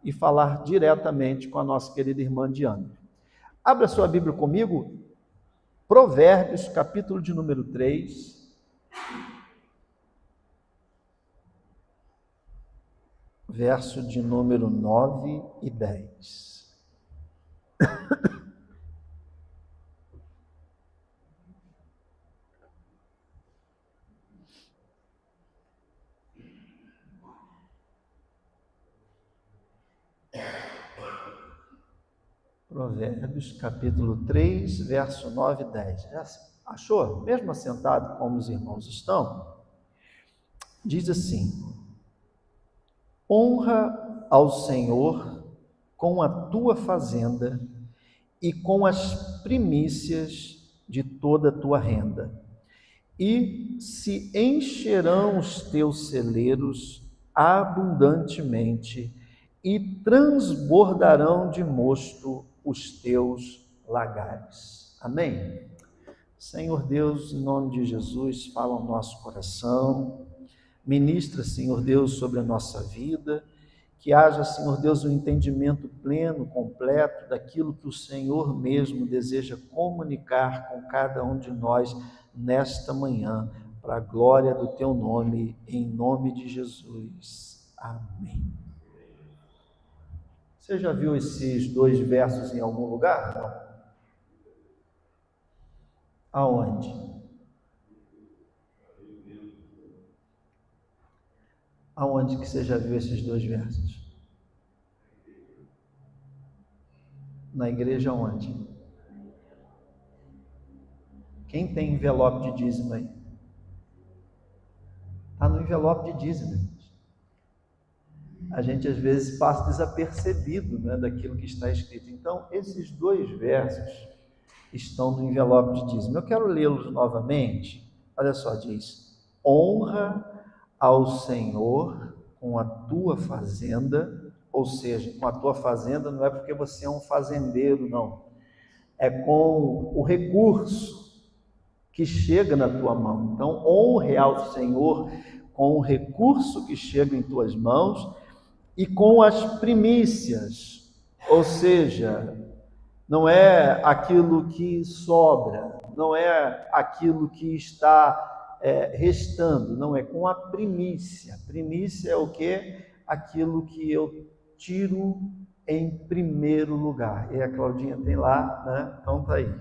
e falar diretamente com a nossa querida irmã Diana. Abra sua Bíblia comigo, Provérbios, capítulo de número 3, verso de número 9 e 10. Provérbios, capítulo 3, verso 9 e 10. Já achou? Mesmo assentado como os irmãos estão, diz assim: honra ao Senhor com a tua fazenda e com as primícias de toda a tua renda, e se encherão os teus celeiros abundantemente, e transbordarão de mosto os teus lagares. Amém? Senhor Deus, em nome de Jesus, fala ao nosso coração, ministra, Senhor Deus, sobre a nossa vida, que haja, Senhor Deus, um entendimento pleno, completo, daquilo que o Senhor mesmo deseja comunicar com cada um de nós nesta manhã, para a glória do teu nome, em nome de Jesus. Amém. Você já viu esses dois versos em algum lugar? Não. Aonde? Aonde que você já viu esses dois versos? Na igreja onde? Quem tem envelope de dízimo aí? Está no envelope de dízimo. A gente às vezes passa desapercebido, né, daquilo que está escrito. Então, esses dois versos estão no envelope de dízimo. Eu quero lê-los novamente. Olha só, diz: honra ao Senhor com a tua fazenda, ou seja, com a tua fazenda não é porque você é um fazendeiro, não. É com o recurso que chega na tua mão. Então, honre ao Senhor com o recurso que chega em tuas mãos e com as primícias, ou seja, não é aquilo que sobra, não é aquilo que está restando, não, é com a primícia. Primícia é o quê? Aquilo que eu tiro em primeiro lugar. E a Claudinha tem lá, né? Então tá aí.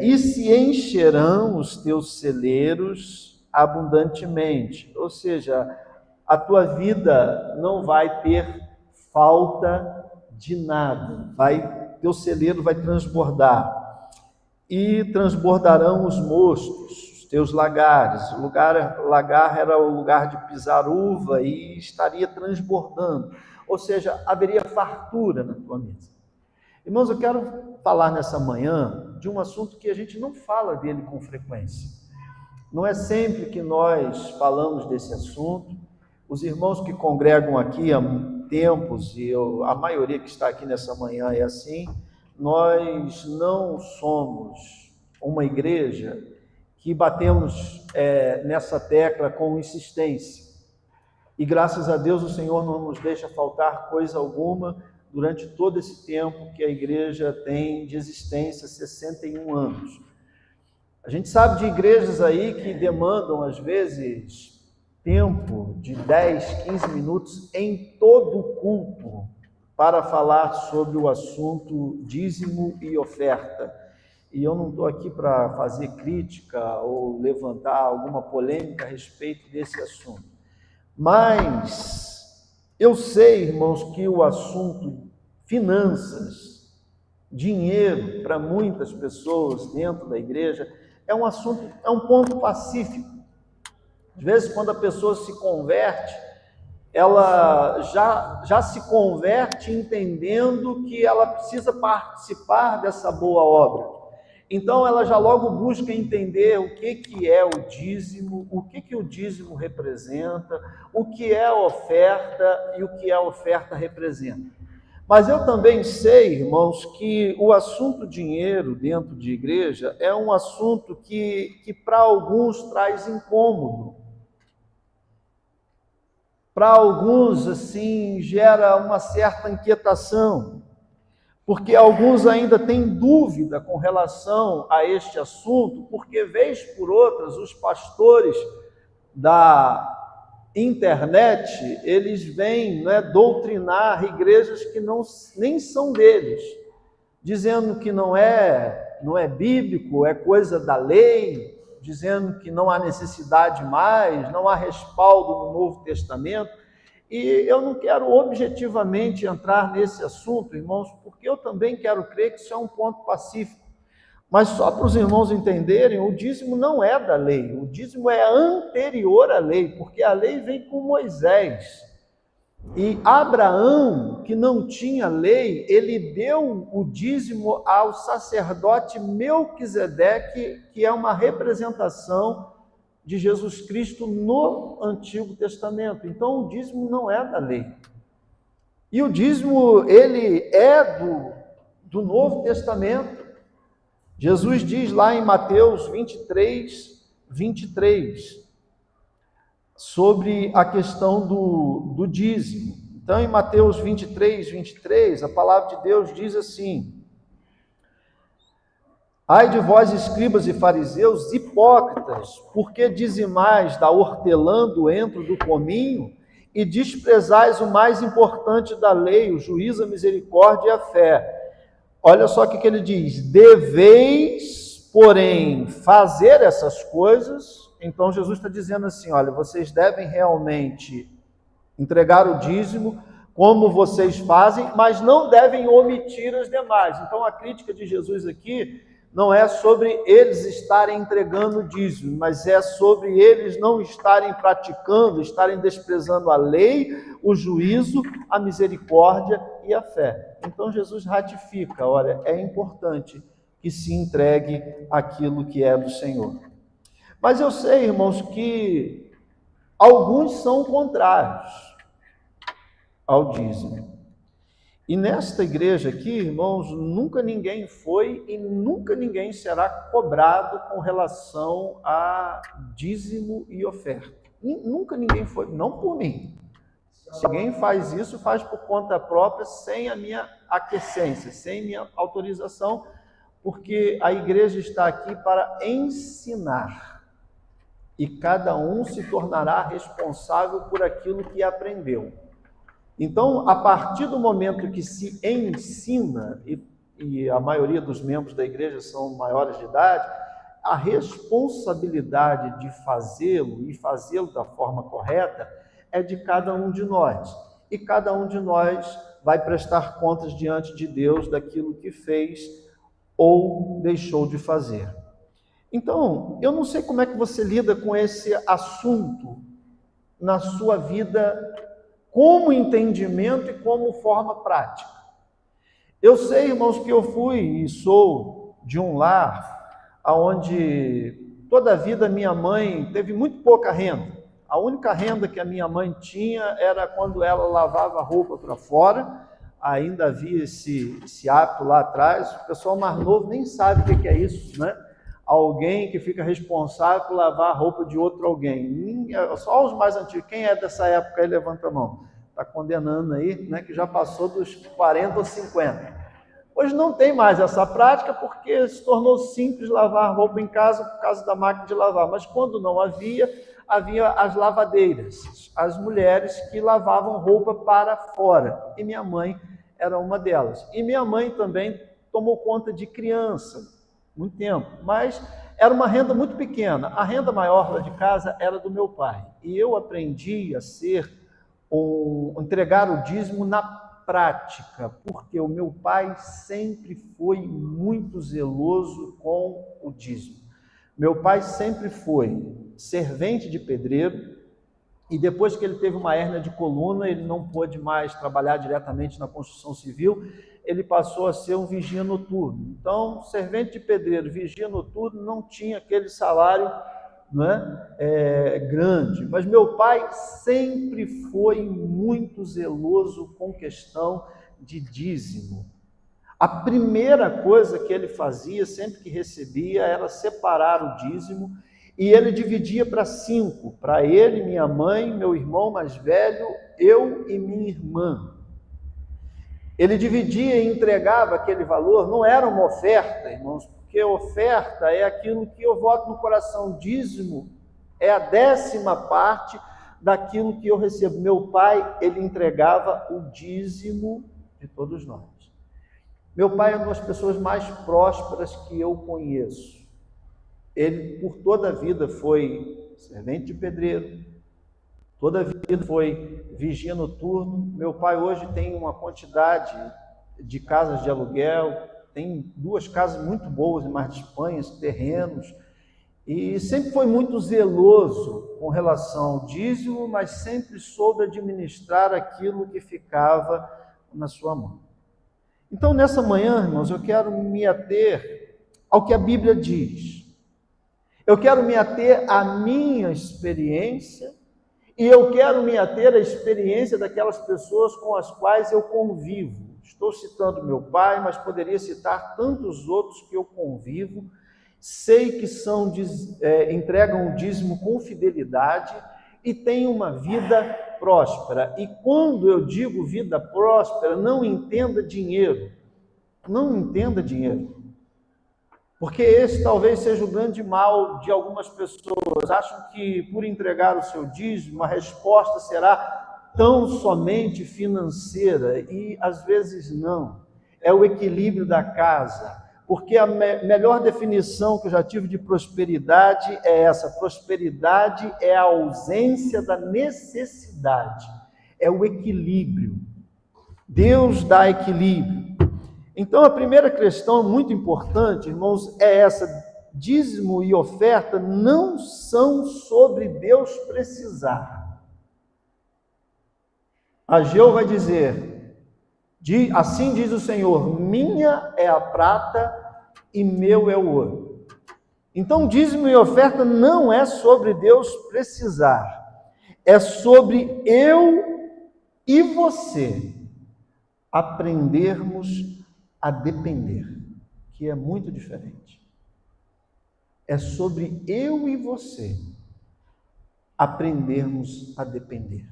E se encherão os teus celeiros abundantemente, ou seja, a tua vida não vai ter falta de nada, teu celeiro vai transbordar, e transbordarão os mostos, os teus lagares. Lagar era o lugar de pisar uva, e estaria transbordando, ou seja, haveria fartura na tua mesa. Irmãos, eu quero falar nessa manhã de um assunto que a gente não fala dele com frequência. Não é sempre que nós falamos desse assunto. Os irmãos que congregam aqui há tempos, e a maioria que está aqui nessa manhã é assim, nós não somos uma igreja que batemos nessa tecla com insistência. E graças a Deus o Senhor não nos deixa faltar coisa alguma durante todo esse tempo que a igreja tem de existência, 61 anos. A gente sabe de igrejas aí que demandam, às vezes, tempo de 10, 15 minutos em todo o culto para falar sobre o assunto dízimo e oferta. E eu não estou aqui para fazer crítica ou levantar alguma polêmica a respeito desse assunto. Mas eu sei, irmãos, que o assunto finanças, dinheiro, para muitas pessoas dentro da igreja, é um ponto pacífico. Às vezes, quando a pessoa se converte, ela já se converte entendendo que ela precisa participar dessa boa obra. Então, ela já logo busca entender o que é o dízimo, o que o dízimo representa, o que é a oferta e o que a oferta representa. Mas eu também sei, irmãos, que o assunto dinheiro dentro de igreja é um assunto que para alguns traz incômodo. para alguns, assim, gera uma certa inquietação, porque alguns ainda têm dúvida com relação a este assunto, porque, vez por outras, os pastores da internet, eles vêm, né, doutrinar igrejas que nem são deles, dizendo que não é bíblico, é coisa da lei, dizendo que não há necessidade mais, não há respaldo no Novo Testamento. E eu não quero objetivamente entrar nesse assunto, irmãos, porque eu também quero crer que isso é um ponto pacífico. Mas só para os irmãos entenderem, o dízimo não é da lei, o dízimo é anterior à lei, porque a lei vem com Moisés. E Abraão, que não tinha lei, ele deu o dízimo ao sacerdote Melquisedeque, que é uma representação de Jesus Cristo no Antigo Testamento. Então, o dízimo não é da lei. E o dízimo, ele é do Novo Testamento. Jesus diz lá em Mateus 23, sobre a questão do dízimo. Então, em Mateus 23, a palavra de Deus diz assim: ai de vós, escribas e fariseus, hipócritas, porque dizimais da hortelã do entro do cominho e desprezais o mais importante da lei, o juízo, a misericórdia e a fé. Olha só o que ele diz: deveis, porém, fazer essas coisas. Então Jesus está dizendo assim, olha, vocês devem realmente entregar o dízimo como vocês fazem, mas não devem omitir as demais. Então a crítica de Jesus aqui não é sobre eles estarem entregando o dízimo, mas é sobre eles não estarem praticando, estarem desprezando a lei, o juízo, a misericórdia e a fé. Então Jesus ratifica, olha, é importante que se entregue aquilo que é do Senhor. Mas eu sei, irmãos, que alguns são contrários ao dízimo. E nesta igreja aqui, irmãos, nunca ninguém foi e nunca ninguém será cobrado com relação a dízimo e oferta. Nunca ninguém foi, não por mim. Se alguém faz isso, faz por conta própria, sem a minha aquiescência, sem minha autorização, porque a igreja está aqui para ensinar. E cada um se tornará responsável por aquilo que aprendeu. Então, a partir do momento que se ensina, e a maioria dos membros da igreja são maiores de idade, a responsabilidade de fazê-lo e fazê-lo da forma correta é de cada um de nós. E cada um de nós vai prestar contas diante de Deus daquilo que fez ou deixou de fazer. Então, eu não sei como é que você lida com esse assunto na sua vida como entendimento e como forma prática. Eu sei, irmãos, que eu fui e sou de um lar onde toda a vida minha mãe teve muito pouca renda. A única renda que a minha mãe tinha era quando ela lavava a roupa para fora. Ainda havia esse hábito lá atrás. O pessoal mais novo nem sabe o que é isso, né? Alguém que fica responsável por lavar a roupa de outro alguém. Só os mais antigos. Quem é dessa época aí, levanta a mão. Está condenando aí, né, que já passou dos 40 ou 50. Hoje não tem mais essa prática porque se tornou simples lavar roupa em casa por causa da máquina de lavar. Mas quando não havia as lavadeiras, as mulheres que lavavam roupa para fora. E minha mãe era uma delas. E minha mãe também tomou conta de criança muito tempo, mas era uma renda muito pequena. A renda maior lá de casa era do meu pai. E eu aprendi a entregar o dízimo na prática, porque o meu pai sempre foi muito zeloso com o dízimo. Meu pai sempre foi servente de pedreiro, e depois que ele teve uma hérnia de coluna, ele não pôde mais trabalhar diretamente na construção civil, ele passou a ser um vigia noturno. Então, servente de pedreiro, vigia noturno, não tinha aquele salário, grande. Mas meu pai sempre foi muito zeloso com questão de dízimo. A primeira coisa que ele fazia, sempre que recebia, era separar o dízimo e ele dividia para 5, para ele, minha mãe, meu irmão mais velho, eu e minha irmã. Ele dividia e entregava aquele valor, não era uma oferta, irmãos, porque oferta é aquilo que eu voto no coração, dízimo é a 10ª parte daquilo que eu recebo. Meu pai, ele entregava o dízimo de todos nós. Meu pai é uma das pessoas mais prósperas que eu conheço. Ele, por toda a vida, foi servente de pedreiro, toda a vida foi vigia noturno. Meu pai hoje tem uma quantidade de casas de aluguel, tem 2 casas muito boas em Mar de Espanha, terrenos, e sempre foi muito zeloso com relação ao dízimo, mas sempre soube administrar aquilo que ficava na sua mão. Então, nessa manhã, irmãos, eu quero me ater ao que a Bíblia diz. Eu quero me ater à minha experiência e eu quero me ater à experiência daquelas pessoas com as quais eu convivo. Estou citando meu pai, mas poderia citar tantos outros que eu convivo. Sei que entregam o dízimo com fidelidade e têm uma vida próspera. E quando eu digo vida próspera, não entenda dinheiro. Não entenda dinheiro. Porque esse talvez seja o grande mal de algumas pessoas. Acham que por entregar o seu dízimo, a resposta será tão somente financeira. E às vezes não. É o equilíbrio da casa. Porque a melhor definição que eu já tive de prosperidade é essa: prosperidade é a ausência da necessidade, é o equilíbrio. Deus dá equilíbrio. Então, a primeira questão muito importante, irmãos, é essa: dízimo e oferta não são sobre Deus precisar. Ageu vai dizer: assim diz o Senhor, minha é a prata e meu é o ouro. Então, dízimo e oferta não é sobre Deus precisar, é sobre eu e você aprendermos a depender, que é muito diferente. É sobre eu e você aprendermos a depender.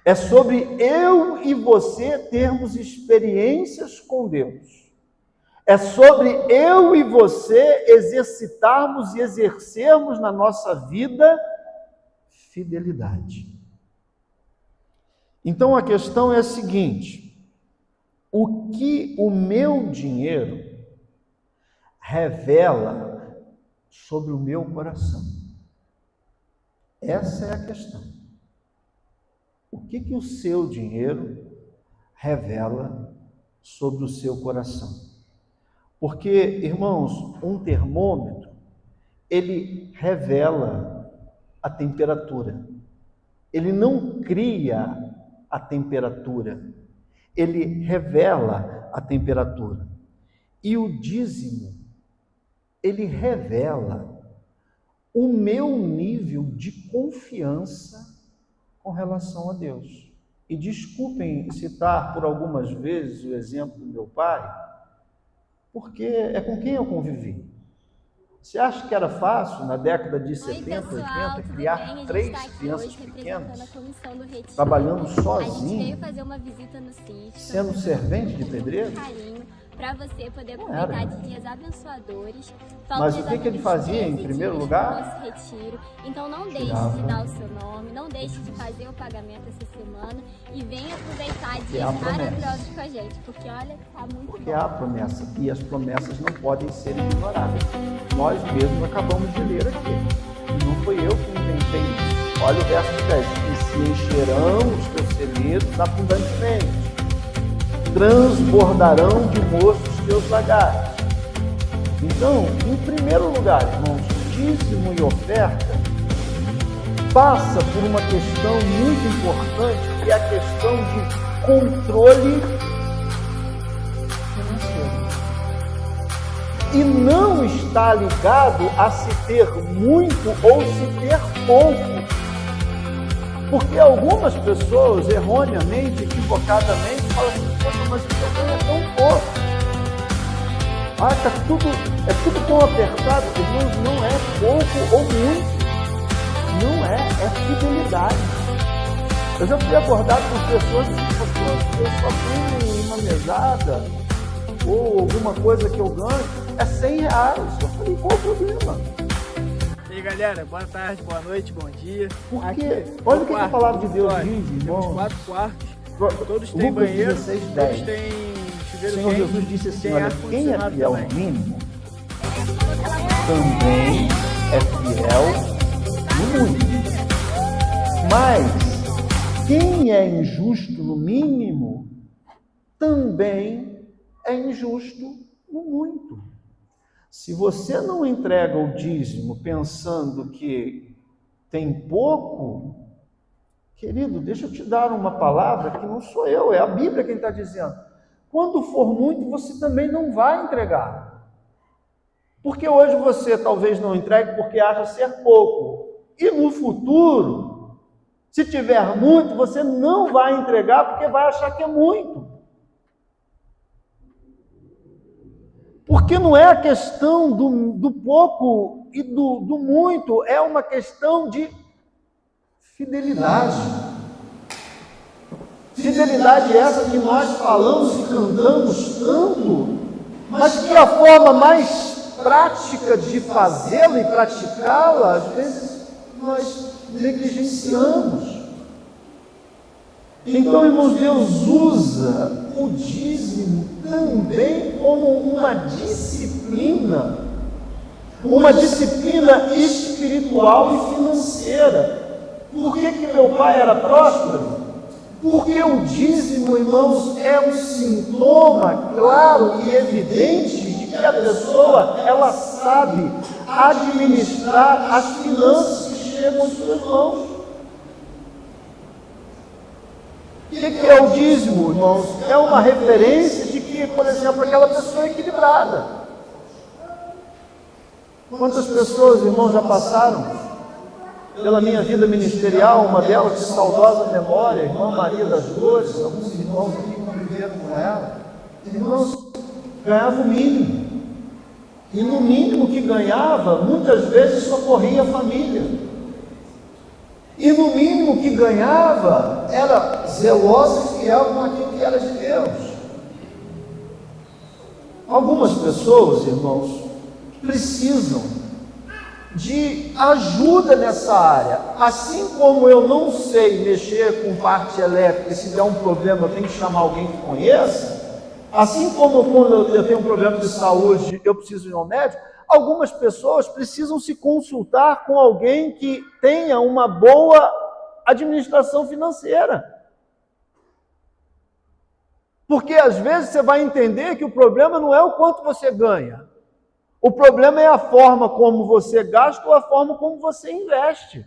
É sobre eu e você termos experiências com Deus. É sobre eu e você exercitarmos e exercermos na nossa vida fidelidade. Então a questão é a seguinte: o que o meu dinheiro revela sobre o meu coração? Essa é a questão. O que o seu dinheiro revela sobre o seu coração? Porque, irmãos, um termômetro, ele revela a temperatura. Ele não cria a temperatura, ele revela a temperatura. E o dízimo, ele revela o meu nível de confiança com relação a Deus. E desculpem citar por algumas vezes o exemplo do meu pai, porque é com quem eu convivi. Você acha que era fácil, na década de 70, 80, criar 3 crianças pequenas, trabalhando sozinho, a gente veio fazer uma visita no sítio, sendo servente de pedreiro? Para você poder aproveitar de dias abençoadores. Mas o que ele fazia em primeiro lugar? Retiro. Então não deixe de dar o seu nome, não deixe de fazer o pagamento essa semana e venha aproveitar dias maravilhosos com a gente, porque olha, tá muito bom. Porque há a promessa, e as promessas não podem ser ignoradas. Nós mesmos acabamos de ler aqui. E não foi eu que inventei isso. Olha o verso 10. E se encherão os teus celeiros abundantemente, transbordarão de moços teus lagares. Então, em primeiro lugar, irmãos, dízimo e oferta passa por uma questão muito importante, que é a questão de controle financeiro. E não está ligado a se ter muito ou se ter pouco. Porque algumas pessoas, erroneamente, equivocadamente, falam assim: poxa, mas o seu ganho é tão pouco. Tá tudo, é tudo tão apertado. Irmãos, não é pouco ou muito. Não é fidelidade. Eu já fui abordado por pessoas que eu só tenho uma mesada ou alguma coisa que eu ganho, é R$100. Eu falei, qual o problema? E aí, galera, boa tarde, boa noite, bom dia. Porque, olha o que a palavra de Deus diz, irmão. Temos 4 quartos, todos têm banheiro, 16, todos têm chuveiro Senhor quente, Jesus disse assim, tem olha, quem é fiel no mínimo, também é fiel no muito. Mas, quem é injusto no mínimo, também é injusto no muito. Se você não entrega o dízimo pensando que tem pouco, querido, deixa eu te dar uma palavra que não sou eu, é a Bíblia quem está dizendo. Quando for muito, você também não vai entregar. Porque hoje você talvez não entregue porque acha ser pouco. E no futuro, se tiver muito, você não vai entregar porque vai achar que é muito. Porque não é a questão do pouco e do muito, é uma questão de fidelidade. Fidelidade essa que nós falamos e cantamos tanto, mas que a forma mais prática de fazê-la e praticá-la, às vezes, nós negligenciamos. Então, irmãos, Deus usa o dízimo também como uma disciplina espiritual e financeira. Por que meu pai era próspero? Porque o dízimo, irmãos, é um sintoma claro e evidente de que a pessoa, ela sabe administrar as finanças que chegam às suas mãos. O que é o dízimo, irmãos? É uma referência de que, por exemplo, aquela pessoa é equilibrada. Quantas pessoas, irmãos, já passaram pela minha vida ministerial, uma delas de saudosa memória, a irmã Maria das Dores, alguns irmãos aqui conviveram com ela. Irmãos, ganhava o mínimo. E no mínimo que ganhava, muitas vezes socorria a família. E no mínimo que ganhava, era zelosa e fiel com aquilo que era de Deus. Algumas pessoas, irmãos, precisam de ajuda nessa área. Assim como eu não sei mexer com parte elétrica, se der um problema eu tenho que chamar alguém que conheça, assim como quando eu tenho um problema de saúde, eu preciso ir ao médico, algumas pessoas precisam se consultar com alguém que tenha uma boa administração financeira. Porque às vezes você vai entender que o problema não é o quanto você ganha. O problema é a forma como você gasta ou a forma como você investe.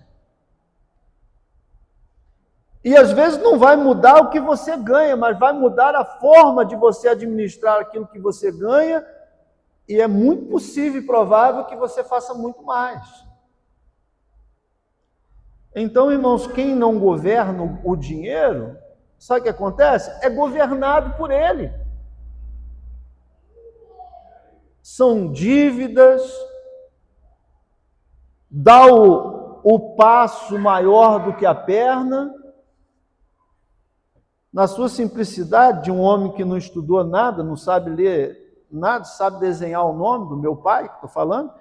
E às vezes não vai mudar o que você ganha, mas vai mudar a forma de você administrar aquilo que você ganha. E é muito possível e provável que você faça muito mais. Então, irmãos, quem não governa o dinheiro, sabe o que acontece? É governado por ele. São dívidas, dá o passo maior do que a perna. Na sua simplicidade, de um homem que não estudou nada, não sabe ler nada, sabe desenhar o nome do meu pai, que estou falando,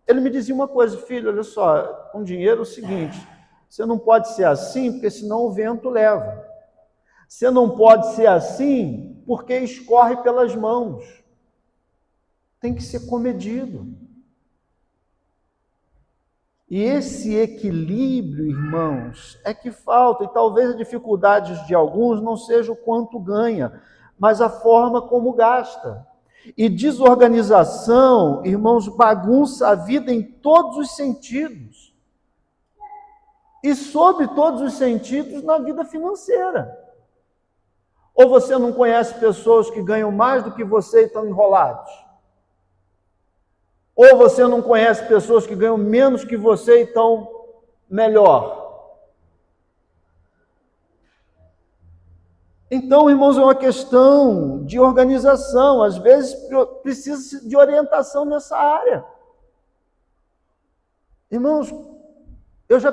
ele me dizia uma coisa: filho, olha só, com dinheiro é o seguinte, você não pode ser assim, porque senão o vento leva. Você não pode ser assim, porque escorre pelas mãos. Tem que ser comedido. E esse equilíbrio, irmãos, é que falta, e talvez a dificuldade de alguns não seja o quanto ganha, mas a forma como gasta. E desorganização, irmãos, bagunça a vida em todos os sentidos. E sobre todos os sentidos na vida financeira. Ou você não conhece pessoas que ganham mais do que você e estão enrolados? Ou você não conhece pessoas que ganham menos que você e estão melhor? Então, irmãos, é uma questão de organização. Às vezes precisa de orientação nessa área. Irmãos, eu já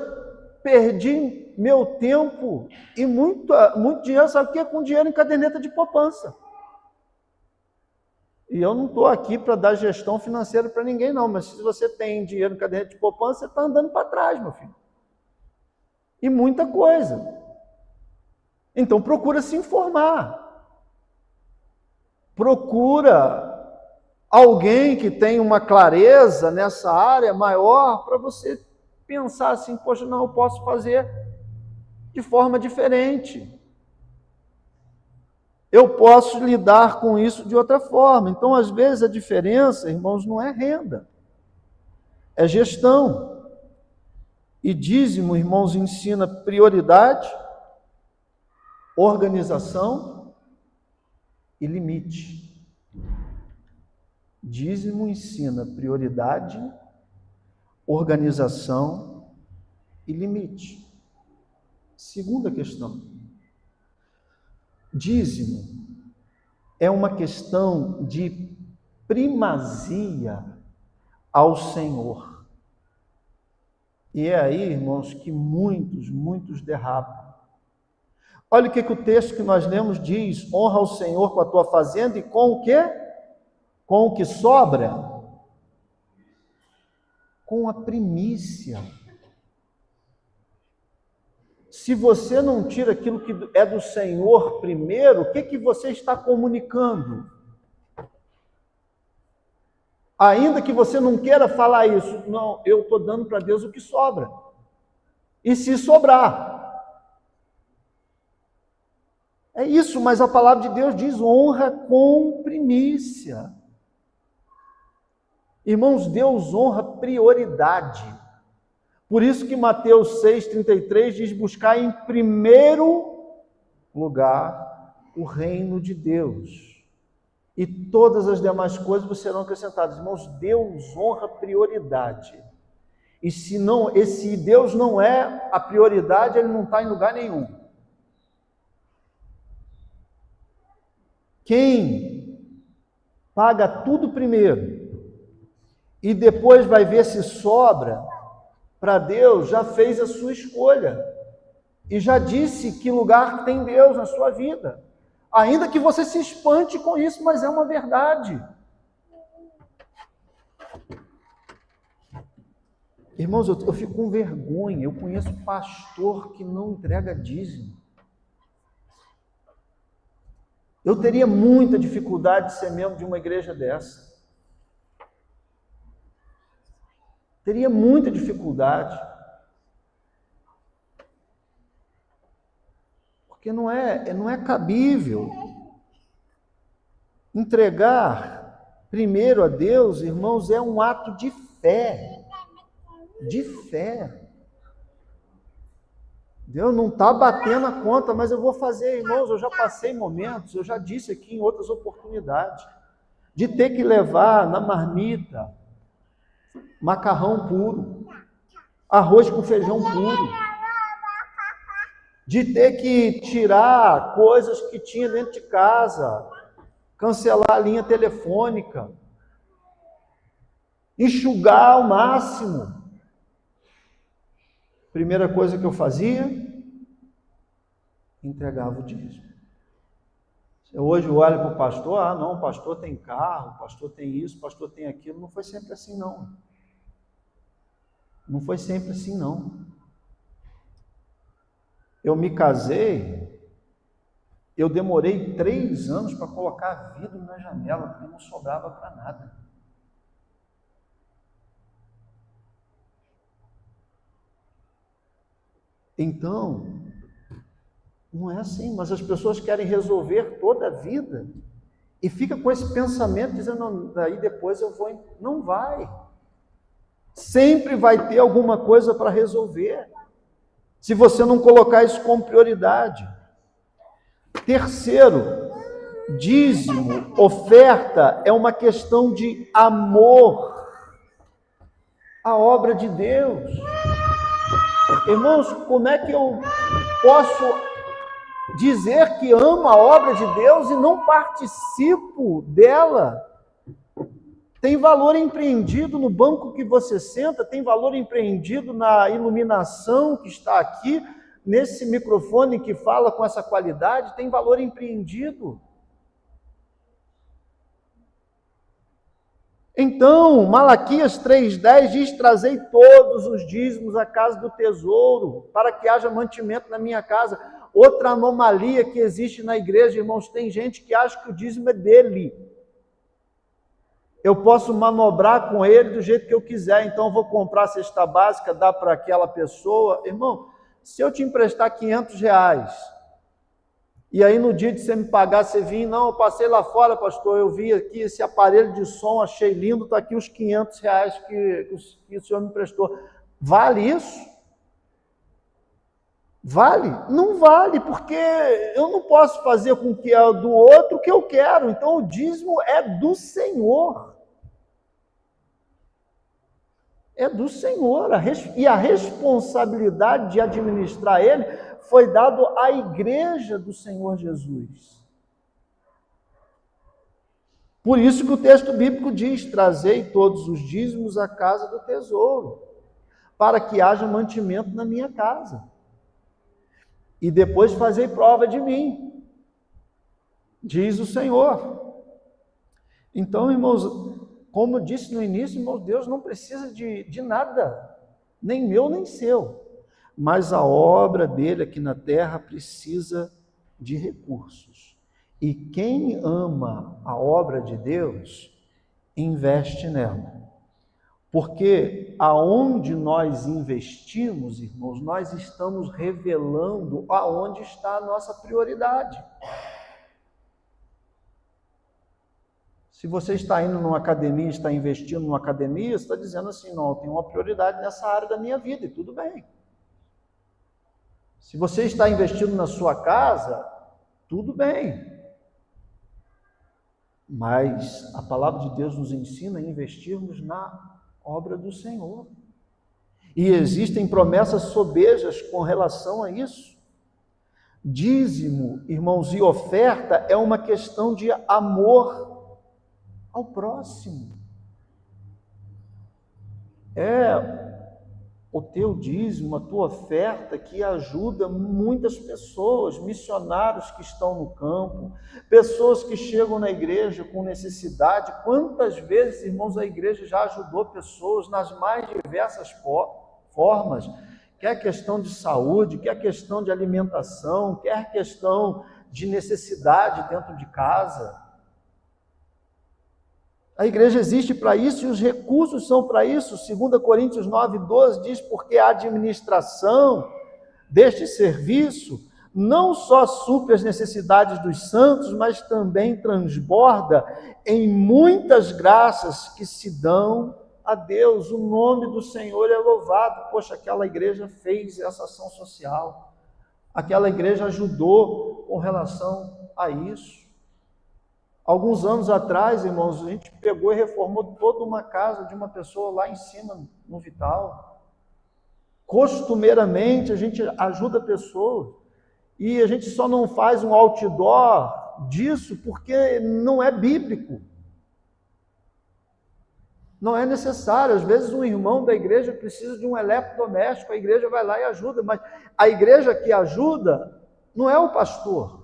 perdi meu tempo e muito dinheiro, sabe o que? Com dinheiro em caderneta de poupança. E eu não estou aqui para dar gestão financeira para ninguém, não, mas se você tem dinheiro em caderneta de poupança, você está andando para trás, meu filho. E muita coisa. Então, procura se informar. Procura alguém que tenha uma clareza nessa área maior para você pensar assim, poxa, não, eu posso fazer de forma diferente. Eu posso lidar com isso de outra forma. Então, às vezes, a diferença, irmãos, não é renda, é gestão. E dízimo, irmãos, ensina prioridade, organização e limite. Dízimo ensina prioridade, organização e limite. Segunda questão. Dízimo é uma questão de primazia ao Senhor. E é aí, irmãos, que muitos derrapam. Olha o que o texto que nós lemos diz: honra ao Senhor com a tua fazenda e com o quê? Com o que sobra? Com a primícia. Se você não tira aquilo que é do Senhor primeiro, o que você está comunicando? Ainda que você não queira falar isso, não, eu estou dando para Deus o que sobra. E se sobrar? É isso, mas a palavra de Deus diz: honra com primícia. Irmãos, Deus honra prioridade. Por isso que Mateus 6,33 diz: buscar em primeiro lugar o reino de Deus. E todas as demais coisas vos serão acrescentadas. Irmãos, Deus honra prioridade. E se Deus não é a prioridade, ele não está em lugar nenhum. Quem paga tudo primeiro e depois vai ver se sobra, para Deus já fez a sua escolha e já disse que lugar tem Deus na sua vida. Ainda que você se espante com isso, mas é uma verdade. Irmãos, eu fico com vergonha. Eu conheço pastor que não entrega dízimo. Eu teria muita dificuldade de ser membro de uma igreja dessa. Teria muita dificuldade. Porque não é cabível entregar primeiro a Deus, irmãos, é um ato de fé. De fé. Deus não está batendo a conta, mas eu vou fazer, irmãos. Eu já passei momentos, eu já disse aqui em outras oportunidades, de ter que levar na marmita macarrão puro, arroz com feijão puro, de ter que tirar coisas que tinha dentro de casa, cancelar a linha telefônica, enxugar ao máximo. Primeira coisa que eu fazia, entregava o dízimo. Hoje eu olho para o pastor, não, o pastor tem carro, o pastor tem isso, o pastor tem aquilo. Não foi sempre assim, não. Não foi sempre assim, não. Eu me casei, eu demorei 3 anos para colocar vidro na janela, porque não sobrava para nada. Então, não é assim, mas as pessoas querem resolver toda a vida e fica com esse pensamento dizendo, não, daí depois eu vou... Não vai. Sempre vai ter alguma coisa para resolver, se você não colocar isso como prioridade. Terceiro, dízimo, oferta, é uma questão de amor à obra de Deus. Irmãos, como é que eu posso dizer que amo a obra de Deus e não participo dela. Tem valor empreendido no banco que você senta, tem valor empreendido na iluminação que está aqui, nesse microfone que fala com essa qualidade, tem valor empreendido. Então, Malaquias 3,10 diz: trazei todos os dízimos à casa do tesouro, para que haja mantimento na minha casa. Outra anomalia que existe na igreja, irmãos, tem gente que acha que o dízimo é dele. Eu posso manobrar com ele do jeito que eu quiser, então eu vou comprar a cesta básica, dar para aquela pessoa. Irmão, se eu te emprestar R$500, e aí no dia de você me pagar, você vir, não, eu passei lá fora, pastor, eu vi aqui esse aparelho de som, achei lindo, está aqui os R$500 que o senhor me emprestou. Vale isso? Vale? Não vale, porque eu não posso fazer com que é do outro o que eu quero. Então o dízimo é do Senhor. É do Senhor. E a responsabilidade de administrar ele foi dado à igreja do Senhor Jesus. Por isso que o texto bíblico diz: trazei todos os dízimos à casa do tesouro, para que haja mantimento na minha casa. E depois fazei prova de mim, diz o Senhor. Então, irmãos, como eu disse no início, irmãos, Deus não precisa de nada, nem meu, nem seu. Mas a obra dele aqui na terra precisa de recursos. E quem ama a obra de Deus, investe nela. Porque aonde nós investimos, irmãos, nós estamos revelando aonde está a nossa prioridade. Se você está indo numa academia, está investindo numa academia, você está dizendo assim: não, eu tenho uma prioridade nessa área da minha vida, e tudo bem. Se você está investindo na sua casa, tudo bem. Mas a palavra de Deus nos ensina a investirmos na obra do Senhor. E existem promessas sobejas com relação a isso. Dízimo, irmãos, e oferta é uma questão de amor ao próximo. É o teu dízimo, a tua oferta que ajuda muitas pessoas, missionários que estão no campo, pessoas que chegam na igreja com necessidade. Quantas vezes, irmãos, a igreja já ajudou pessoas nas mais diversas formas, quer questão de saúde, quer questão de alimentação, quer questão de necessidade dentro de casa. A igreja existe para isso e os recursos são para isso. 2 Coríntios 9,12 diz: porque a administração deste serviço não só supre as necessidades dos santos, mas também transborda em muitas graças que se dão a Deus. O nome do Senhor é louvado. Poxa, aquela igreja fez essa ação social, aquela igreja ajudou com relação a isso. Alguns anos atrás, irmãos, a gente pegou e reformou toda uma casa de uma pessoa lá em cima, no Vital. Costumeiramente, a gente ajuda pessoas. E a gente só não faz um outdoor disso porque não é bíblico. Não é necessário. Às vezes um irmão da igreja precisa de um eletrodoméstico, a igreja vai lá e ajuda. Mas a igreja que ajuda não é o pastor.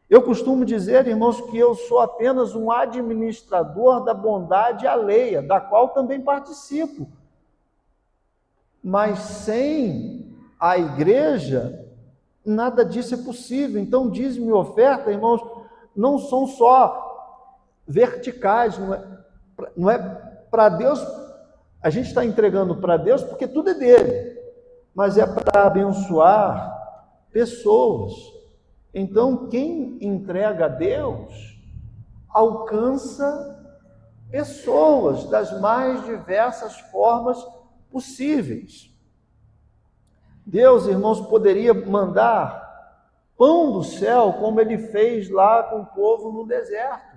Eu costumo dizer, irmãos, que eu sou apenas um administrador da bondade alheia, da qual também participo. Mas sem a igreja, nada disso é possível. Então, dízimo e oferta, irmãos, não são só verticais, não é para Deus. A gente está entregando para Deus porque tudo é dele, mas é para abençoar pessoas. Então, quem entrega a Deus alcança pessoas das mais diversas formas possíveis. Deus, irmãos, poderia mandar pão do céu, como ele fez lá com o povo no deserto,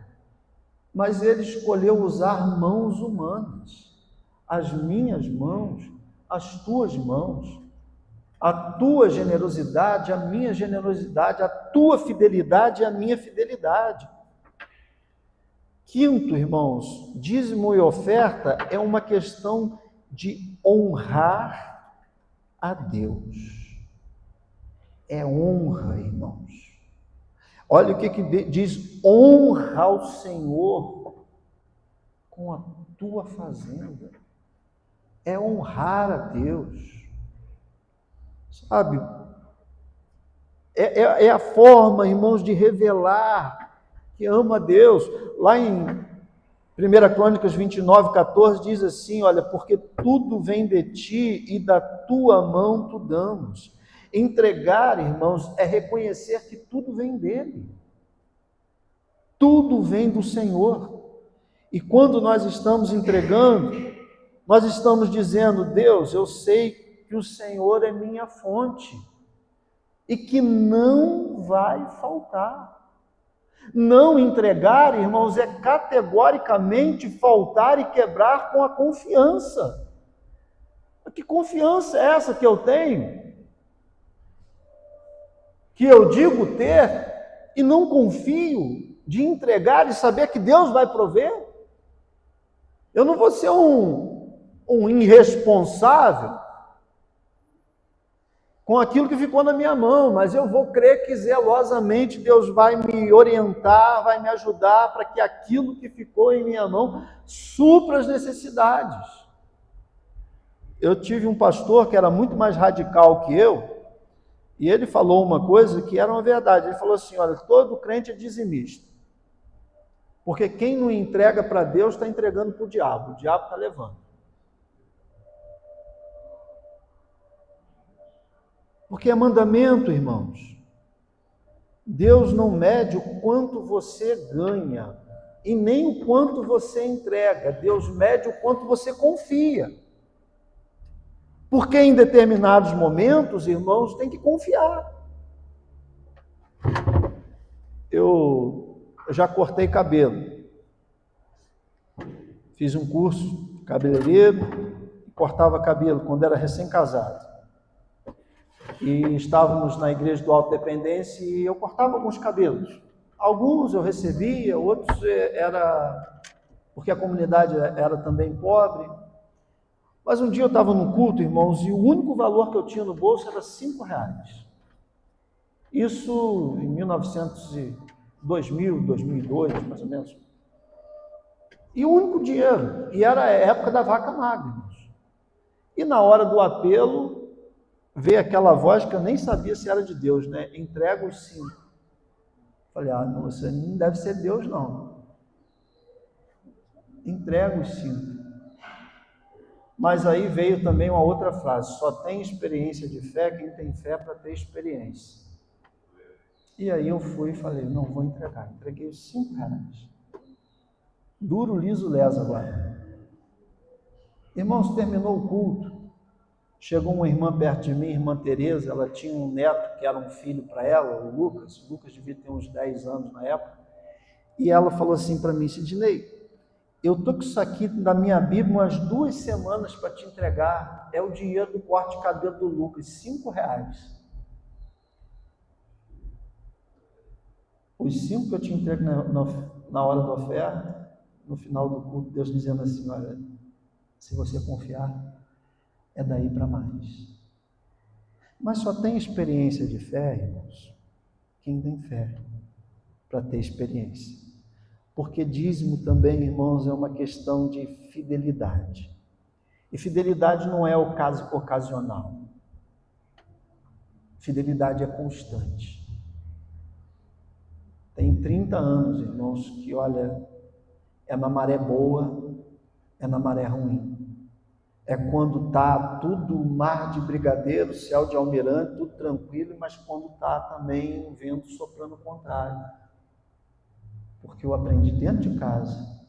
mas ele escolheu usar mãos humanas, as minhas mãos, as tuas mãos, A tua generosidade, a minha generosidade, a tua fidelidade, a minha fidelidade. Quinto, irmãos, dízimo e oferta é uma questão de honrar a Deus. É honra, irmãos. Olha o que diz: honra ao Senhor com a tua fazenda. É honrar a Deus. Sabe? É a forma, irmãos, de revelar que ama a Deus. Lá em 1 Crônicas 29:14 diz assim: olha, porque tudo vem de ti e da tua mão tu damos. Entregar, irmãos, é reconhecer que tudo vem dele. Tudo vem do Senhor. E quando nós estamos entregando, nós estamos dizendo: Deus, eu sei que o Senhor é minha fonte e que não vai faltar. Não entregar, irmãos, é categoricamente faltar e quebrar com a confiança. Que confiança é essa que eu tenho? Que eu digo ter e não confio de entregar e saber que Deus vai prover? Eu não vou ser um irresponsável com aquilo que ficou na minha mão, mas eu vou crer que zelosamente Deus vai me orientar, vai me ajudar para que aquilo que ficou em minha mão supra as necessidades. Eu tive um pastor que era muito mais radical que eu, e ele falou uma coisa que era uma verdade. Ele falou assim: olha, todo crente é dizimista, porque quem não entrega para Deus está entregando para o diabo está levando. Porque é mandamento, irmãos. Deus não mede o quanto você ganha e nem o quanto você entrega. Deus mede o quanto você confia. Porque em determinados momentos, irmãos, tem que confiar. Eu já cortei cabelo. Fiz um curso de cabeleireiro, cortava cabelo quando era recém-casado. E estávamos na igreja do Alto Dependência e eu cortava alguns cabelos. Alguns eu recebia, outros era porque a comunidade era também pobre. Mas um dia eu estava no culto, irmãos, e o único valor que eu tinha no bolso era R$5. Isso em 2002, mais ou menos. E o único dinheiro. E era a época da vaca magra, irmãos. E na hora do apelo, veio aquela voz que eu nem sabia se era de Deus, né? Entrega os 5. Falei: não, você não deve ser Deus, não. Entrega os 5. Mas aí veio também uma outra frase: só tem experiência de fé quem tem fé para ter experiência. E aí eu fui e falei: não, vou entregar. Entreguei os R$5. Duro, liso, leso agora. Irmãos, terminou o culto. Chegou uma irmã perto de mim, irmã Tereza. Ela tinha um neto que era um filho para ela, o Lucas. O Lucas devia ter uns 10 anos na época. E ela falou assim para mim: Sidnei, eu estou com isso aqui da minha Bíblia umas 2 semanas para te entregar. É o dinheiro do corte de cabelo do Lucas, R$5. Os 5 que eu te entrego na hora da oferta, no final do culto, Deus dizendo assim: olha, se você confiar, é daí para mais. Mas só tem experiência de fé, irmãos, quem tem fé para ter experiência. Porque dízimo também, irmãos, é uma questão de fidelidade. E fidelidade não é ocasional. Fidelidade é constante. Tem 30 anos, irmãos, que olha, é na maré boa, é na maré ruim. É quando está tudo mar de brigadeiro, céu de almirante, tudo tranquilo, mas quando está também um vento soprando o contrário. Porque eu aprendi dentro de casa,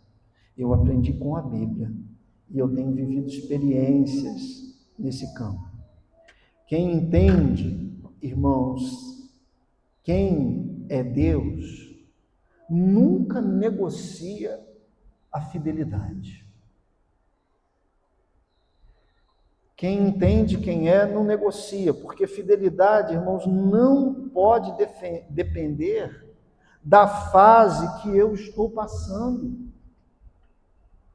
eu aprendi com a Bíblia, e eu tenho vivido experiências nesse campo. Quem entende, irmãos, quem é Deus, nunca negocia a fidelidade. Quem entende quem é, não negocia, porque fidelidade, irmãos, não pode depender da fase que eu estou passando.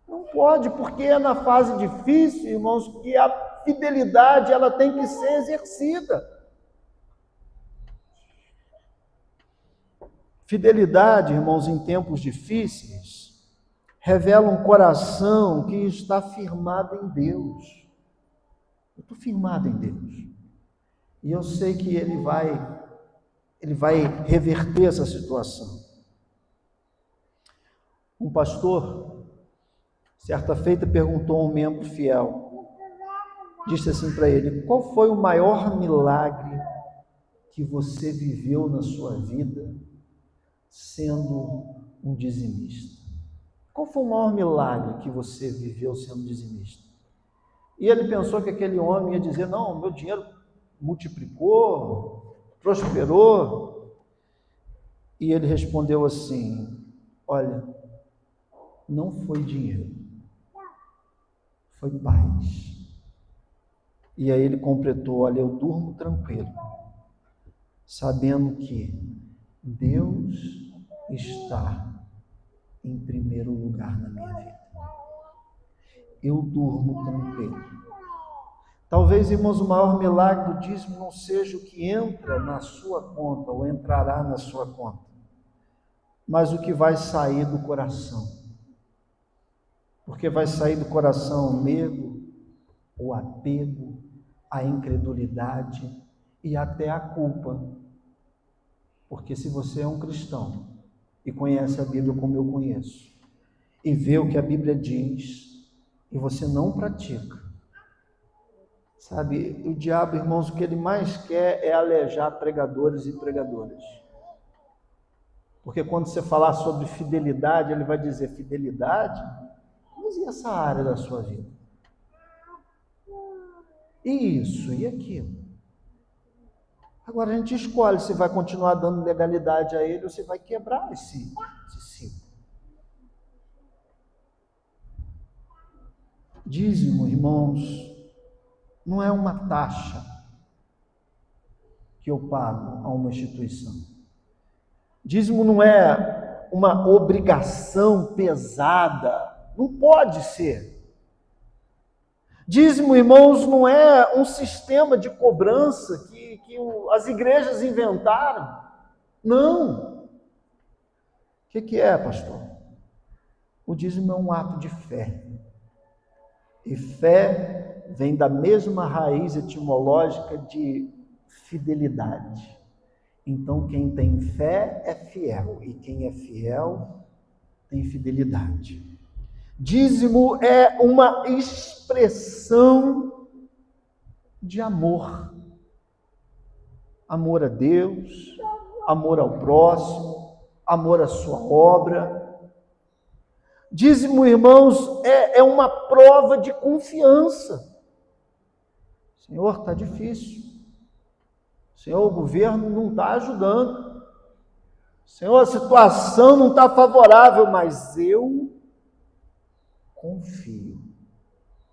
Não pode, porque é na fase difícil, irmãos, que a fidelidade ela tem que ser exercida. Fidelidade, irmãos, em tempos difíceis, revela um coração que está firmado em Deus. Eu estou firmado em Deus. E eu sei que Ele vai reverter essa situação. Um pastor, certa feita, perguntou a um membro fiel, disse assim para ele: qual foi o maior milagre que você viveu na sua vida sendo um dizimista? Qual foi o maior milagre que você viveu sendo dizimista? E ele pensou que aquele homem ia dizer: não, meu dinheiro multiplicou, prosperou. E ele respondeu assim: olha, não foi dinheiro, foi paz. E aí ele completou: olha, eu durmo tranquilo, sabendo que Deus está em primeiro lugar na minha vida. Eu durmo tranquilo. Talvez, irmãos, o maior milagre do dízimo não seja o que entra na sua conta ou entrará na sua conta, mas o que vai sair do coração. Porque vai sair do coração o medo, o apego, a incredulidade e até a culpa. Porque se você é um cristão e conhece a Bíblia como eu conheço, e vê o que a Bíblia diz, e você não pratica, sabe, o diabo, irmãos, o que ele mais quer é alejar pregadores e pregadoras. Porque quando você falar sobre fidelidade, ele vai dizer: fidelidade? Mas e essa área da sua vida? E isso, e aquilo? Agora a gente escolhe se vai continuar dando legalidade a ele ou se vai quebrar esse ciclo. Dízimo, irmãos, não é uma taxa que eu pago a uma instituição. Dízimo não é uma obrigação pesada, não pode ser. Dízimo, irmãos, não é um sistema de cobrança que as igrejas inventaram. Não. O que é, pastor? O dízimo é um ato de fé. E fé vem da mesma raiz etimológica de fidelidade. Então, quem tem fé é fiel, e quem é fiel tem fidelidade. Dízimo é uma expressão de amor. Amor a Deus, amor ao próximo, amor à sua obra. Dízimo, irmãos, é uma prova de confiança. Senhor, está difícil. Senhor, o governo não está ajudando. Senhor, a situação não está favorável, mas eu confio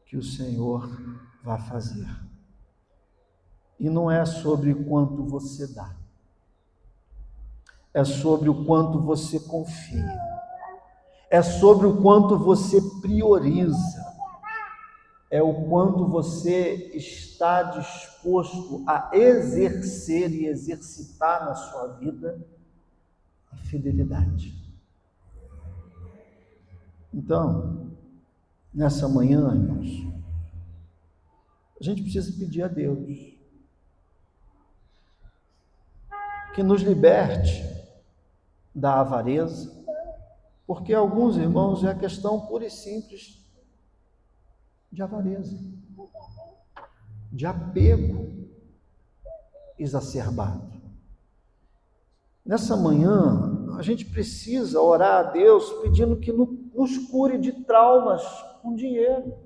que o Senhor vai fazer. E não é sobre o quanto você dá. É sobre o quanto você confia. É sobre o quanto você prioriza. É o quanto você está disposto a exercer e exercitar na sua vida a fidelidade. Então, nessa manhã, irmãos, a gente precisa pedir a Deus que nos liberte da avareza, porque alguns, irmãos, é a questão pura e simples de avareza, de apego exacerbado. Nessa manhã, a gente precisa orar a Deus pedindo que nos cure de traumas com dinheiro.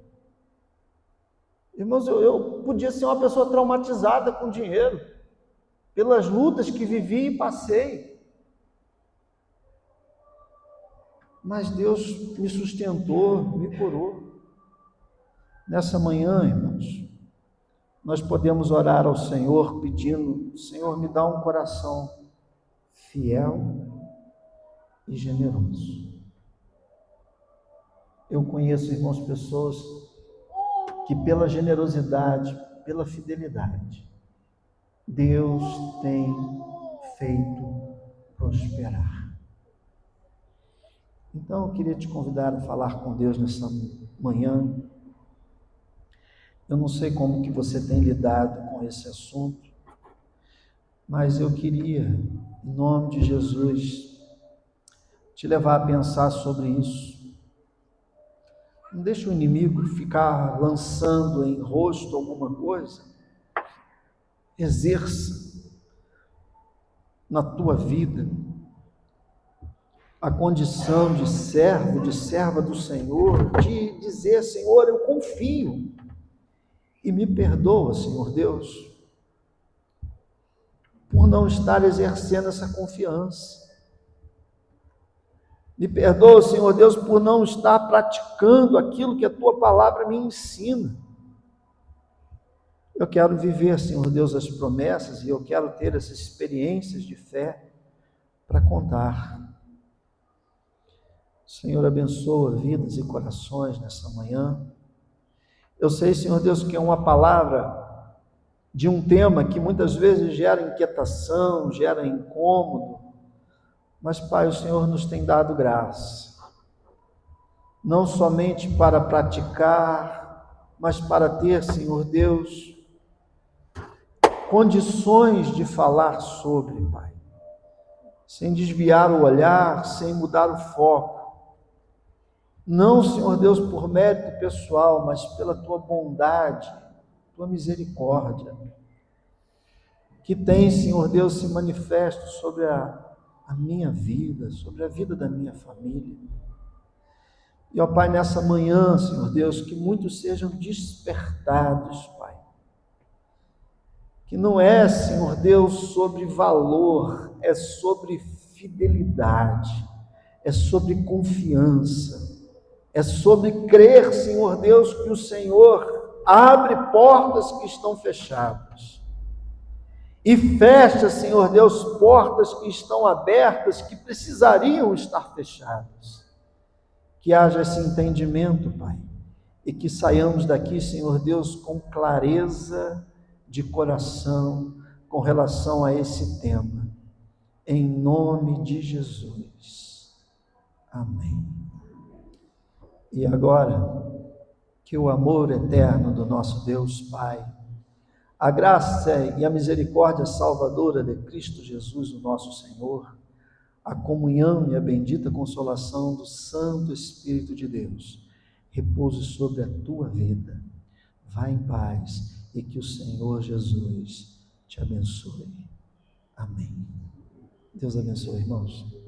Irmãos, eu podia ser uma pessoa traumatizada com dinheiro, pelas lutas que vivi e passei. Mas Deus me sustentou, me curou. Nessa manhã, irmãos, nós podemos orar ao Senhor pedindo: Senhor, me dá um coração fiel e generoso. Eu conheço, irmãos, pessoas que pela generosidade, pela fidelidade, Deus tem feito prosperar. Então, eu queria te convidar a falar com Deus nessa manhã. Eu não sei como que você tem lidado com esse assunto, mas eu queria, em nome de Jesus, te levar a pensar sobre isso. Não deixe o inimigo ficar lançando em rosto alguma coisa. Exerça na tua vida a condição de servo, de serva do Senhor, de dizer: Senhor, eu confio e me perdoa, Senhor Deus, por não estar exercendo essa confiança. Me perdoa, Senhor Deus, por não estar praticando aquilo que a tua palavra me ensina. Eu quero viver, Senhor Deus, as promessas, e eu quero ter essas experiências de fé para contar. Senhor, abençoa vidas e corações nessa manhã. Eu sei, Senhor Deus, que é uma palavra de um tema que muitas vezes gera inquietação, gera incômodo, mas, Pai, o Senhor nos tem dado graça, não somente para praticar, mas para ter, Senhor Deus, condições de falar sobre, Pai, sem desviar o olhar, sem mudar o foco. Não, Senhor Deus, por mérito pessoal, mas pela tua bondade, tua misericórdia, que tem, Senhor Deus, se manifesto sobre a minha vida, sobre a vida da minha família. E, ó Pai, nessa manhã, Senhor Deus, que muitos sejam despertados, Pai. Que não é, Senhor Deus, sobre valor, é sobre fidelidade, é sobre confiança, é sobre crer, Senhor Deus, que o Senhor abre portas que estão fechadas e fecha, Senhor Deus, portas que estão abertas, que precisariam estar fechadas. Que haja esse entendimento, Pai, e que saiamos daqui, Senhor Deus, com clareza de coração com relação a esse tema, em nome de Jesus. Amém. E agora, que o amor eterno do nosso Deus Pai, a graça e a misericórdia salvadora de Cristo Jesus, o nosso Senhor, a comunhão e a bendita consolação do Santo Espírito de Deus, repouse sobre a tua vida. Vá em paz e que o Senhor Jesus te abençoe. Amém. Deus abençoe, irmãos.